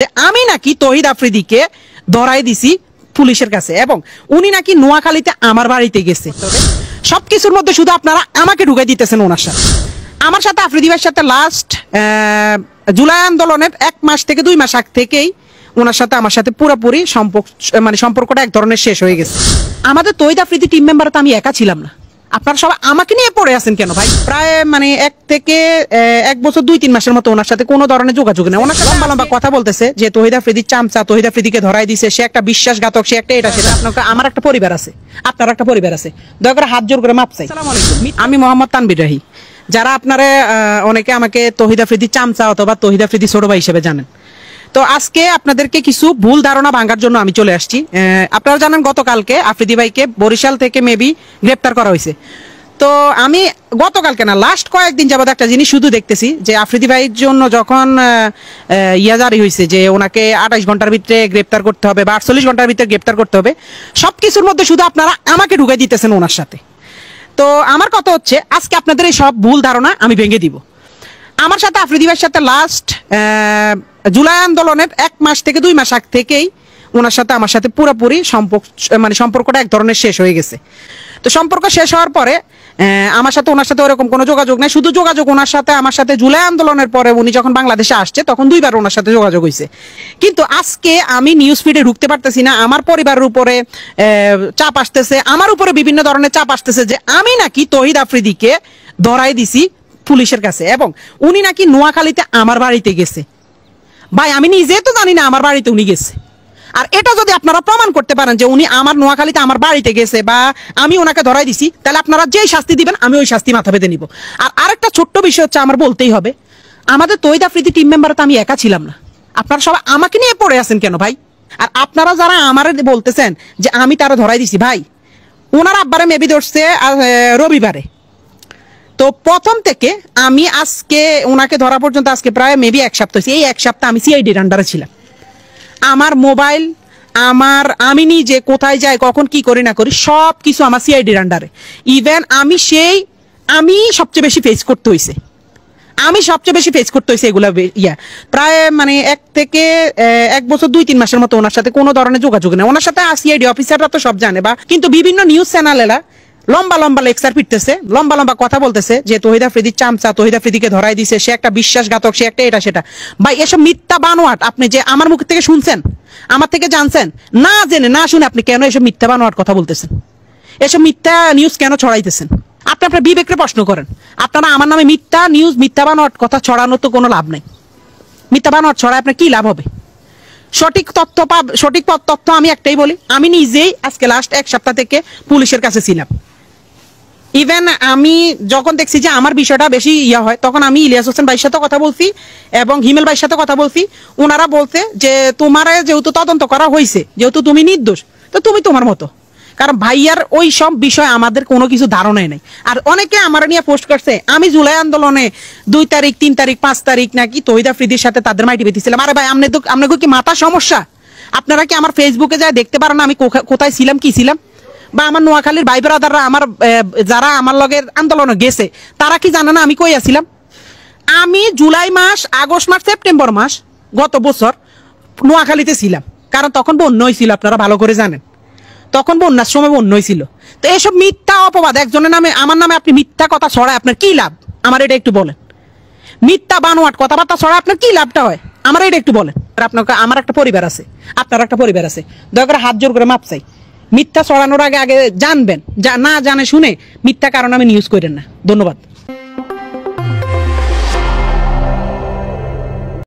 আমি নাকি তহিদ আফ্রিদিকে ধরাই দিছি পুলিশের কাছে এবং উনি নাকি নোয়াখালীতে আমার বাড়িতে গেছে। সবকিছুর মধ্যে শুধু আপনারা আমাকে ঢুকাই দিতেছেন ওনার সাথে। আমার সাথে আফ্রিদি ভাইয়ের সাথে লাস্ট জুলাই আন্দোলনের 1 মাস থেকে 2 মাস আগ থেকেই ওনার সাথে আমার সাথে পুরোপুরি সম্পর্কটা এক ধরনের শেষ হয়ে গেছে। আমাদের তহিদ আফ্রিদি টিম মেম্বার তো আমি একা ছিলাম না, আপনারা সবাই আমাকে নিয়ে পড়ে আছেন কেন ভাই? প্রায় 1 থেকে 1 বছর 2-3 মাসের মতো ওনার সাথে কোনো ধরনের যোগাযোগ নেই। ওনার সাথে লম্বা কথা বলতেছে যে তহিদ আফ্রিদির চামচা, তহিদ আফ্রিদিকে ধরাই দিছে, সে একটা বিশ্বাসঘাতক, সে একটা এটা সেটা। আপনার আমার একটা পরিবার আছে, আপনার একটা পরিবার আছে, দয়া করে হাত জোর করে মাপ চাই। আসসালামু আলাইকুম, আমি মোহাম্মদ তানভীর রাহি। যারা আপনারা অনেকে আমাকে তহিদ আফ্রিদির চামচা অথবা তহিদ আফ্রিদি ছোট ভাই হিসেবে জানেন, তো আজকে আপনাদেরকে কিছু ভুল ধারণা ভাঙার জন্য আমি চলে আসছি। আপনারা জানেন গতকালকে আফ্রিদি ভাইকে বরিশাল থেকে মেবি গ্রেপ্তার করা হয়েছে। তো আমি গতকালকে না, লাস্ট কয়েকদিন যাবত একটা জিনিস শুধু দেখতেছি যে আফ্রিদি ভাইয়ের জন্য যখন জারি হয়েছে যে ওনাকে 28 ঘন্টার ভিতরে গ্রেপ্তার করতে হবে বা 48 ঘন্টার ভিতরে গ্রেপ্তার করতে হবে, সবকিছুর মধ্যে শুধু আপনারা আমাকে ঢুকাই দিতেছেন ওনার সাথে। তো আমার কথা হচ্ছে আজকে আপনাদের এই সব ভুল ধারণা আমি ভেঙে দিব। আমার সাথে আফ্রিদি ভাইয়ের সাথে লাস্ট জুলাই আন্দোলনের 1 মাস থেকে 2 মাস আগ থেকেই ওনার সাথে আমার সাথে পুরোপুরি সম্পর্কটা এক ধরনের শেষ হয়ে গেছে। তো সম্পর্ক শেষ হওয়ার পরে আমার সাথে ওনার সাথে ওরকম কোনো যোগাযোগ নেই। শুধু যোগাযোগ ওনার সাথে আমার সাথে জুলাই আন্দোলনের পরে উনি যখন বাংলাদেশে আসছে তখন 2বার ওনার সাথে যোগাযোগ হয়েছে। কিন্তু আজকে আমি নিউজ ফিডে ঢুকতে পারতেছি না, আমার পরিবারের উপরে চাপ আসতেছে, আমার উপরে বিভিন্ন ধরনের চাপ আসতেছে যে আমি নাকি তহিদ আফ্রিদিকে ধরাই দিছি পুলিশের কাছে এবং উনি নাকি নোয়াখালীতে আমার বাড়িতে গেছে। ভাই আমি নিজে তো জানি না আমার বাড়িতে উনি গেছে, আর এটা যদি আপনারা প্রমাণ করতে পারেন যে উনি আমার নোয়াখালীতে আমার বাড়িতে গেছে বা আমি ওনাকে ধরাই দিছি, তাহলে আপনারা যেই শাস্তি দিবেন আমি ওই শাস্তি মাথা পেতে নিব। আর আরেকটা ছোট্ট বিষয় হচ্ছে, আমার বলতেই হবে, আমাদের তহিদ আফ্রিদি টিম মেম্বার তো আমি একা ছিলাম না, আপনারা সবাই আমাকে নিয়ে পড়ে আছেন কেন ভাই? আর আপনারা যারা আমার বলতেছেন যে আমি তারা ধরাই দিছি, ভাই ওনার আব্বারে মেবি ধরছে রবিবারে। তো প্রথম থেকে আমি আজকে ওনাকে ধরা পর্যন্ত আজকে প্রায় মেবি 1 সপ্তাহ হয়েছে। এই 1 সপ্তাহ আমি সিআইডির আন্ডারে ছিলাম। আমার মোবাইল, আমি নিজে কোথায় যাই, কখন কি করি না করি, সব কিছু আমার সিআইডির আন্ডারে। ইভেন আমি সবচেয়ে বেশি ফেস করতে হয়েছে, এগুলা প্রায় 1 থেকে 1 বছর 2-3 মাসের মতো ওনার সাথে কোনো ধরনের যোগাযোগ নেই। ওনার সাথে সিআইডি অফিসাররা তো সব জানে, বা কিন্তু বিভিন্ন নিউজ চ্যানেলেরা লম্বা লেকচার পিটতেছে, লম্বা কথা বলতেছে যে তহিদ আফ্রিদির চামচা, তহিদ আফ্রিদিকে ধরাই দিছে, সে একটা বিশ্বাসঘাতক, সে একটা এটা সেটা। ভাই এসব মিথ্যা বানোয়াট আপনি যে আমার মুখ থেকে শুনছেন, আমার থেকে জানছেন, না জেনে না শুনে আপনি কেন এসব মিথ্যা বানোয়াট কথা বলতেছেন? এসব মিথ্যা নিউজ কেন ছড়াইতেছেন? আপনি আপনার বিবেককে প্রশ্ন করেন। আপনারা আমার নামে মিথ্যা নিউজ, মিথ্যা বানোয়াট কথা ছড়ানোর তো কোনো লাভ নাই। মিথ্যা বানোয়াট ছড়ায় আপনার কি লাভ হবে? সঠিক তথ্য আমি একটাই বলি, আমি নিজেই আজকে লাস্ট 1 সপ্তাহ থেকে পুলিশের কাছে ছিলাম। ইভেন আমি যখন দেখছি যে আমার বিষয়টা বেশি হয়, তখন আমি ইলিয়াস হোসেন ভাইয়ের সাথে কথা বলছি এবং হিমেল ভাইয়ের সাথে কথা বলছি। ওনারা বলতে যে তোমার যেহেতু তদন্ত করা হয়েছে, যেহেতু তুমি নির্দোষ, তো তুমি তোমার মতো। কারণ ভাইয়ার ওই সব বিষয় আমাদের কোনো কিছু ধারণাই নেই। আর অনেকে আমার নিয়ে পোস্ট করছে আমি জুলাই আন্দোলনে 2 তারিখ 3 তারিখ 5 তারিখ নাকি তহিদ আফ্রিদির সাথে তাদের মাইটি বেঁধেছিলাম। আরে ভাই আপনাকে কি মাথা সমস্যা? আপনারা কি আমার ফেসবুকে যায় দেখতে পারেন না আমি কোথায় ছিলাম, কি ছিলাম? বা আমার নোয়াখালীর ভাই ব্রাদাররা যারা আমার লগের আন্দোলনে গেছে তারা কি জানে না আমি কই আছিলাম? আমি জুলাই মাস, আগস্ট মাস, সেপ্টেম্বর মাস গত বছর নোয়াখালীতে ছিলাম, কারণ তখন বন্যা হয়েছিল, আপনারা ভালো করে জানেন, তখন বন্যার সময় বন্যা হয়েছিল। তো এইসব মিথ্যা অপবাদ একজনের নামে, আমার নামে আপনি মিথ্যা কথা ছড়ায় আপনার কি লাভ? আমার এটা একটু বলেন। মিথ্যা বানোয়াট কথাবার্তা ছড়ায় আপনার কি লাভটা হয়? আমার এটা একটু বলেন। আপনাকে আমার একটা পরিবার আছে, আপনার একটা পরিবার আছে, দয়া করে হাত জোর করে মাপ চাই। মিথ্যা ছড়ানোর আগে জানবেন, না জানে শুনে মিথ্যা কারণ আমি নিউজ করেন না। ধন্যবাদ।